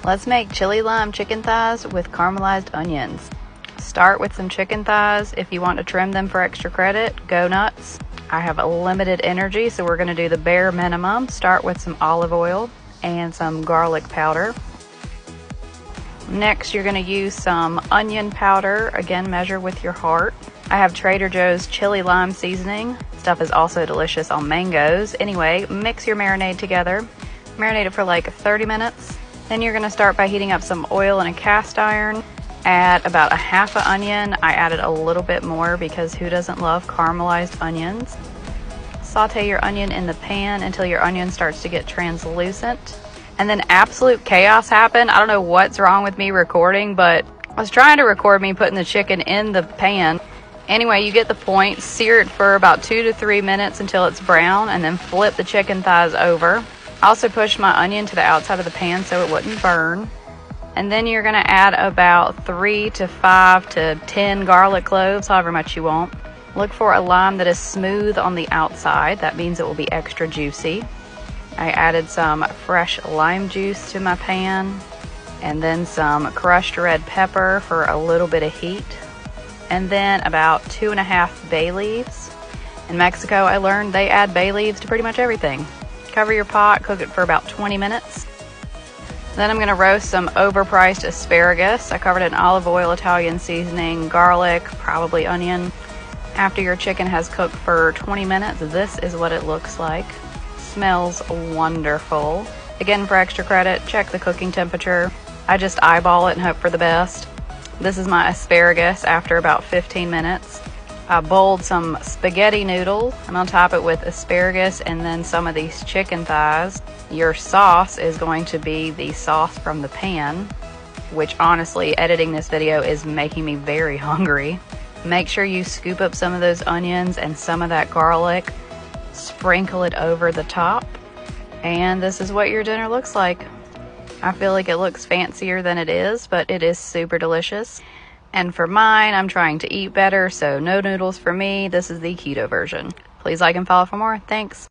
Let's make chili lime chicken thighs with caramelized onions. Start with some chicken thighs. If you want to trim them for extra credit, go nuts. I have a limited energy, so we're going to do the bare minimum. Start with some olive oil and some garlic powder. Next, you're going to use some onion powder. Again, measure with your heart. I have Trader Joe's chili lime seasoning. Stuff is also delicious on mangoes. Anyway, mix your marinade together. Marinate it for like 30 minutes. Then you're going to start by heating up some oil in a cast iron. Add about a half an onion. I added a little bit more because who doesn't love caramelized onions? Saute your onion in the pan until your onion starts to get translucent. And then absolute chaos happened. I don't know what's wrong with me recording, but I was trying to record me putting the chicken in the pan. Anyway, you get the point. Sear it for about 2 to 3 minutes until it's brown, and then flip the chicken thighs over. I also pushed my onion to the outside of the pan so it wouldn't burn. And then you're going to add about 3 to 5 to 10 garlic cloves, however much you want. Look for a lime that is smooth on the outside. That means it will be extra juicy. I added some fresh lime juice to my pan, and then some crushed red pepper for a little bit of heat, and then about 2.5 bay leaves. In Mexico, I learned they add bay leaves to pretty much everything. Cover your pot, cook it for about 20 minutes. Then I'm going to roast some overpriced asparagus. I covered it in olive oil, Italian seasoning, garlic, probably onion. After your chicken has cooked for 20 minutes, this is what it looks like. Smells wonderful. Again, for extra credit, check the cooking temperature. I just eyeball it and hope for the best. This is my asparagus after about 15 minutes. I boiled some spaghetti noodles. I'm going to top it with asparagus and then some of these chicken thighs. Your sauce is going to be the sauce from the pan, which honestly, editing this video is making me very hungry. Make sure you scoop up some of those onions and some of that garlic. Sprinkle it over the top. And this is what your dinner looks like. I feel like it looks fancier than it is, but it is super delicious. And for mine, I'm trying to eat better, so no noodles for me. This is the keto version. Please like and follow for more. Thanks.